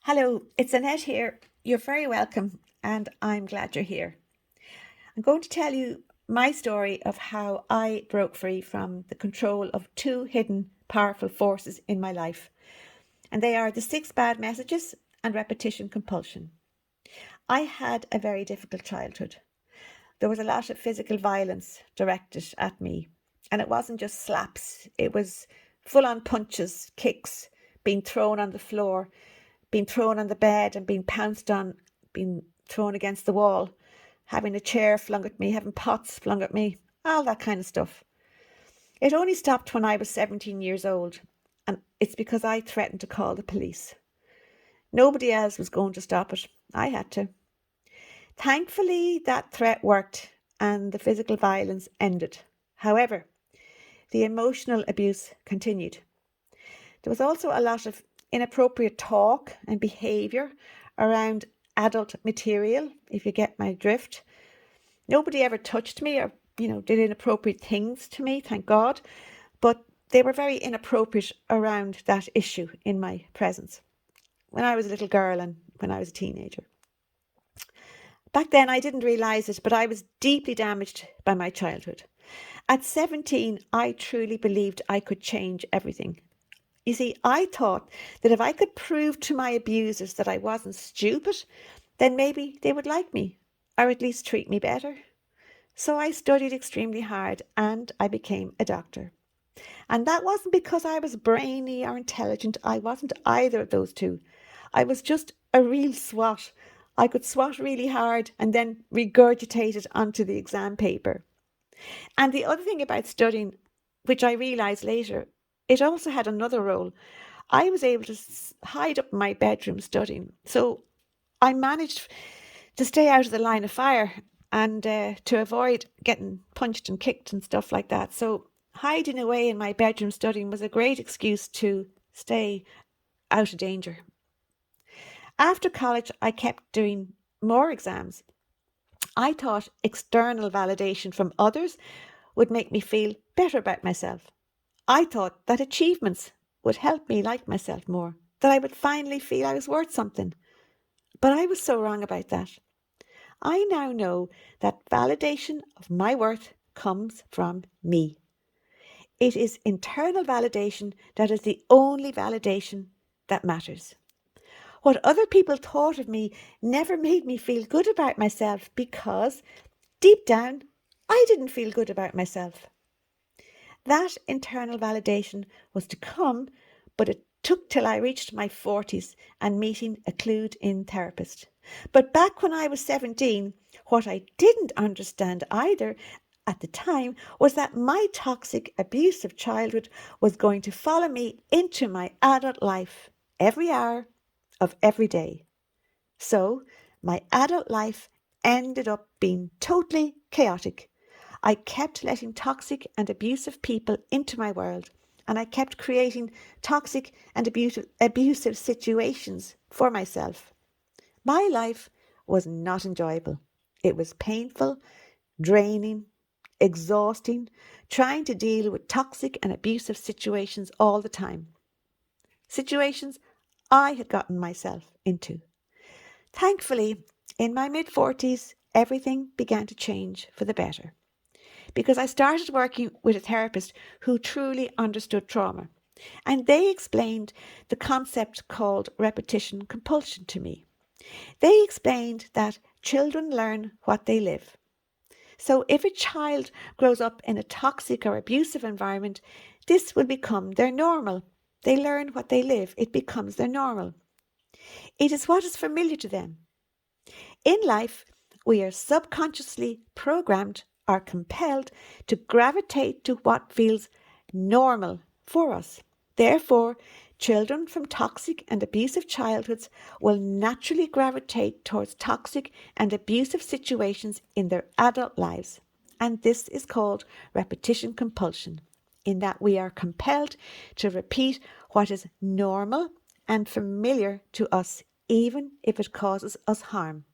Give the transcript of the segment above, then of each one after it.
Hello, it's Annette here. You're very welcome, and I'm glad you're here. I'm going to tell you my story of how I broke free from the control of two hidden powerful forces in my life, and they are the six bad messages and repetition compulsion. I had a very difficult childhood. There was a lot of physical violence directed at me, and it wasn't just slaps, it was full on punches, kicks, being thrown on the floor, being thrown on the bed and being pounced on, being thrown against the wall, having a chair flung at me, having pots flung at me, all that kind of stuff. It only stopped when I was 17 years old, and it's because I threatened to call the police. Nobody else was going to stop it. I had to. Thankfully, that threat worked and the physical violence ended. However, the emotional abuse continued. There was also a lot of inappropriate talk and behaviour around adult material, if you get my drift. Nobody ever touched me or, did inappropriate things to me, thank God, but they were very inappropriate around that issue in my presence when I was a little girl and when I was a teenager. Back then, I didn't realise it, but I was deeply damaged by my childhood. At 17, I truly believed I could change everything. You see, I thought that if I could prove to my abusers that I wasn't stupid, then maybe they would like me, or at least treat me better. So I studied extremely hard and I became a doctor. And that wasn't because I was brainy or intelligent. I wasn't either of those two. I was just a real swot. I could swat really hard and then regurgitate it onto the exam paper. And the other thing about studying, which I realised later, it also had another role. I was able to hide up in my bedroom studying. So I managed to stay out of the line of fire and to avoid getting punched and kicked and stuff like that. So hiding away in my bedroom studying was a great excuse to stay out of danger. After college, I kept doing more exams. I thought external validation from others would make me feel better about myself. I thought that achievements would help me like myself more, that I would finally feel I was worth something. But I was so wrong about that. I now know that validation of my worth comes from me. It is internal validation that is the only validation that matters. What other people thought of me never made me feel good about myself because, deep down, I didn't feel good about myself. That internal validation was to come, but it took till I reached my 40s and meeting a clued in therapist. But back when I was 17, what I didn't understand either at the time was that my toxic, abusive childhood was going to follow me into my adult life every hour of every day. So my adult life ended up being totally chaotic. I kept letting toxic and abusive people into my world, and I kept creating toxic and abusive situations for myself. My life was not enjoyable. It was painful, draining, exhausting, trying to deal with toxic and abusive situations all the time. Situations I had gotten myself into. Thankfully, in my mid-40s, everything began to change for the better because I started working with a therapist who truly understood trauma. And they explained the concept called repetition compulsion to me. They explained that children learn what they live. So if a child grows up in a toxic or abusive environment, this will become their normal. They learn what they live. It becomes their normal. It is what is familiar to them. In life, we are subconsciously programmed or compelled to gravitate to what feels normal for us. Therefore, children from toxic and abusive childhoods will naturally gravitate towards toxic and abusive situations in their adult lives. And this is called repetition compulsion, in that we are compelled to repeat what is normal and familiar to us, even if it causes us harm.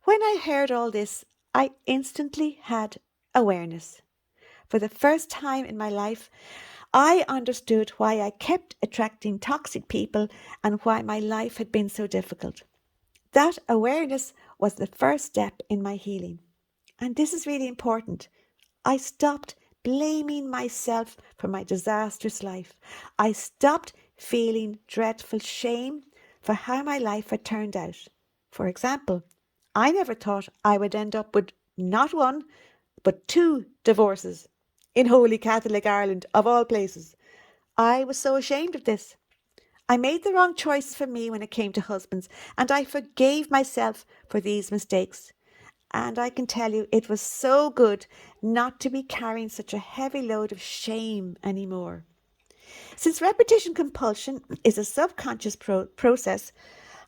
When I heard all this, I instantly had awareness. For the first time in my life, I understood why I kept attracting toxic people and why my life had been so difficult. That awareness was the first step in my healing. And this is really important. I stopped blaming myself for my disastrous life. I stopped feeling dreadful shame for how my life had turned out. For example, I never thought I would end up with not one, but two divorces in Holy Catholic Ireland, of all places. I was so ashamed of this. I made the wrong choice for me when it came to husbands, and I forgave myself for these mistakes. And I can tell you, it was so good not to be carrying such a heavy load of shame anymore. Since repetition compulsion is a subconscious process,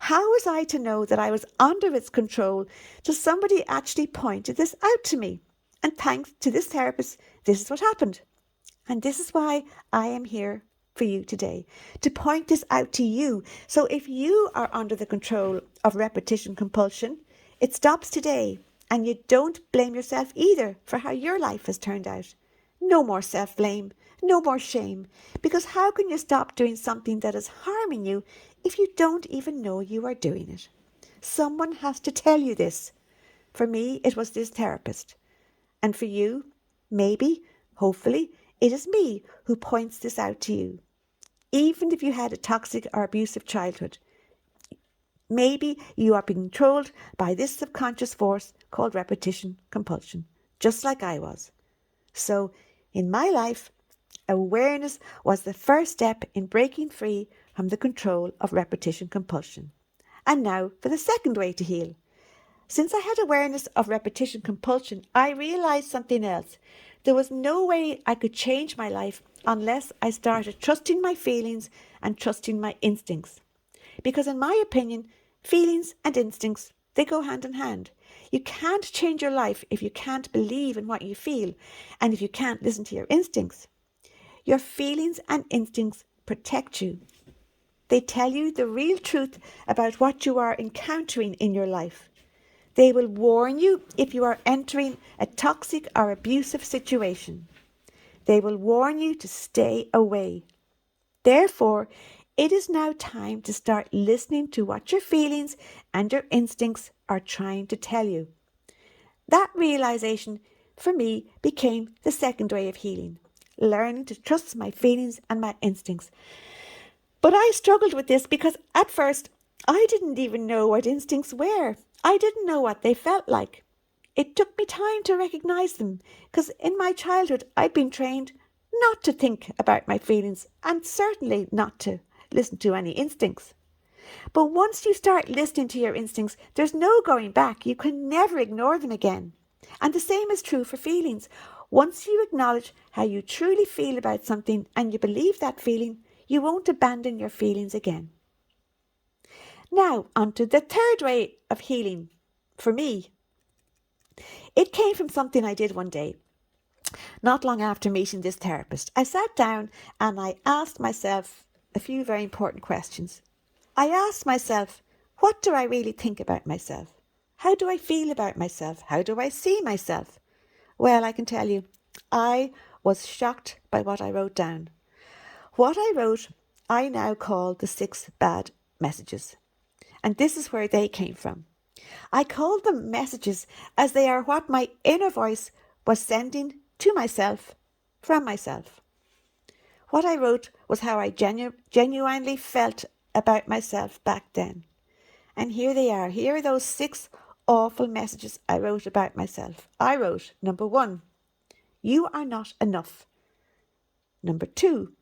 how was I to know that I was under its control till somebody actually pointed this out to me? And thanks to this therapist, this is what happened. And this is why I am here for you today, to point this out to you. So if you are under the control of repetition compulsion, it stops today, and you don't blame yourself either for how your life has turned out. No more self-blame, no more shame, because how can you stop doing something that is harming you if you don't even know you are doing it? Someone has to tell you this. For me, it was this therapist. And for you, maybe, hopefully, it is me who points this out to you. Even if you had a toxic or abusive childhood, maybe you are being controlled by this subconscious force called repetition compulsion, just like I was. So, in my life, awareness was the first step in breaking free from the control of repetition compulsion. And now for the second way to heal. Since I had awareness of repetition compulsion, I realized something else. There was no way I could change my life unless I started trusting my feelings and trusting my instincts. Because in my opinion, feelings and instincts, they go hand in hand. You can't change your life if you can't believe in what you feel and if you can't listen to your instincts. Your feelings and instincts protect you. They tell you the real truth about what you are encountering in your life. They will warn you if you are entering a toxic or abusive situation. They will warn you to stay away. Therefore, it is now time to start listening to what your feelings and your instincts are trying to tell you. That realization, for me, became the second way of healing, learning to trust my feelings and my instincts. But I struggled with this because at first, I didn't even know what instincts were. I didn't know what they felt like. It took me time to recognize them because in my childhood I'd been trained not to think about my feelings and certainly not to listen to any instincts. But once you start listening to your instincts, there's no going back. You can never ignore them again. And the same is true for feelings. Once you acknowledge how you truly feel about something and you believe that feeling, you won't abandon your feelings again. Now, on to the third way of healing for me. It came from something I did one day, not long after meeting this therapist. I sat down and I asked myself a few very important questions. I asked myself, what do I really think about myself? How do I feel about myself? How do I see myself? Well, I can tell you, I was shocked by what I wrote down. What I wrote, I now call the 6 bad messages. And this is where they came from. I called them messages as they are what my inner voice was sending to myself from myself. What I wrote was how I genuinely felt about myself back then. And here they are. Here are those 6 awful messages I wrote about myself. I wrote, number 1, you are not enough. Number 2,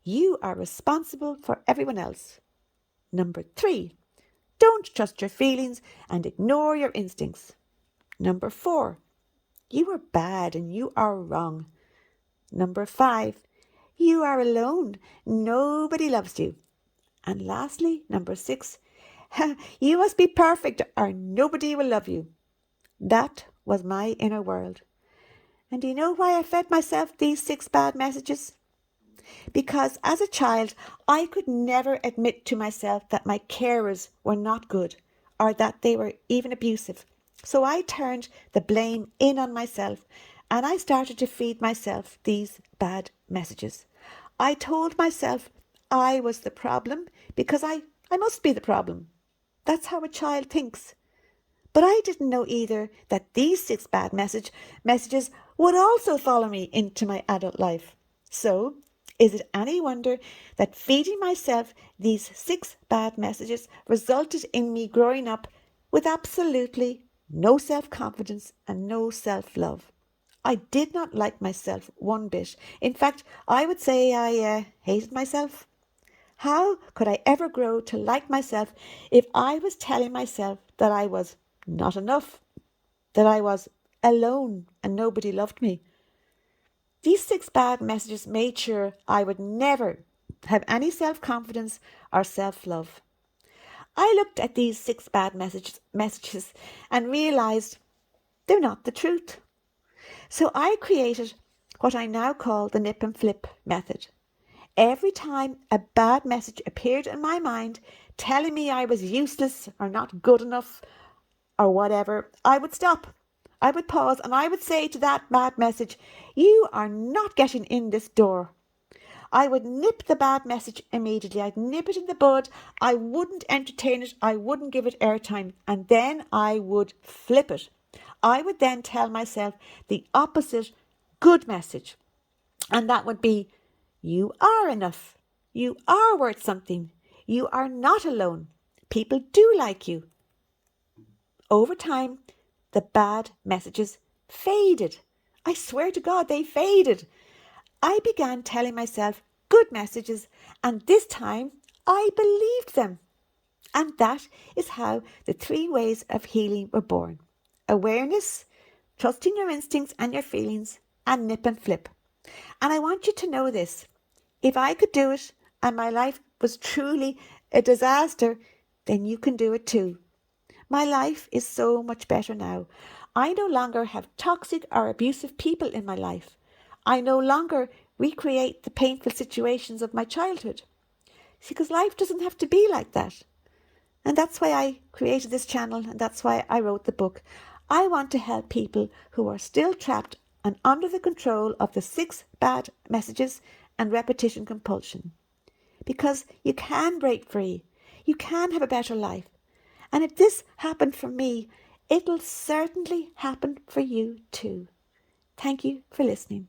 you are responsible for everyone else. Number 3, don't trust your feelings and ignore your instincts. Number 4, you are bad and you are wrong. Number 5, you are alone. Nobody loves you. And lastly, number 6, you must be perfect or nobody will love you. That was my inner world. And do you know why I fed myself these 6 bad messages? Because as a child, I could never admit to myself that my carers were not good or that they were even abusive. So I turned the blame in on myself and I started to feed myself these bad messages. I told myself I was the problem because I must be the problem. That's how a child thinks. But I didn't know either that these six bad messages would also follow me into my adult life. So, is it any wonder that feeding myself these six bad messages resulted in me growing up with absolutely no self-confidence and no self-love? I did not like myself one bit. In fact, I would say I hated myself. How could I ever grow to like myself if I was telling myself that I was not enough, that I was alone and nobody loved me? These six bad messages made sure I would never have any self-confidence or self-love. I looked at these six bad messages and realised they're not the truth. So I created what I now call the nip and flip method. Every time a bad message appeared in my mind telling me I was useless or not good enough or whatever, I would stop. I would pause and I would say to that bad message, "You are not getting in this door." I would nip the bad message immediately. I'd nip it in the bud. I wouldn't entertain it. I wouldn't give it airtime. And then I would flip it. I would then tell myself the opposite good message. And that would be, you are enough. You are worth something. You are not alone. People do like you. Over time, the bad messages faded. I swear to God, they faded. I began telling myself good messages, and this time I believed them. And that is how the three ways of healing were born: awareness, trusting your instincts and your feelings, and nip and flip. And I want you to know this: if I could do it and my life was truly a disaster, then you can do it too. My life is so much better now. I no longer have toxic or abusive people in my life. I no longer recreate the painful situations of my childhood. See, because life doesn't have to be like that. And that's why I created this channel, and that's why I wrote the book. I want to help people who are still trapped and under the control of the six bad messages and repetition compulsion. Because you can break free. You can have a better life. And if this happened for me, it'll certainly happen for you too. Thank you for listening.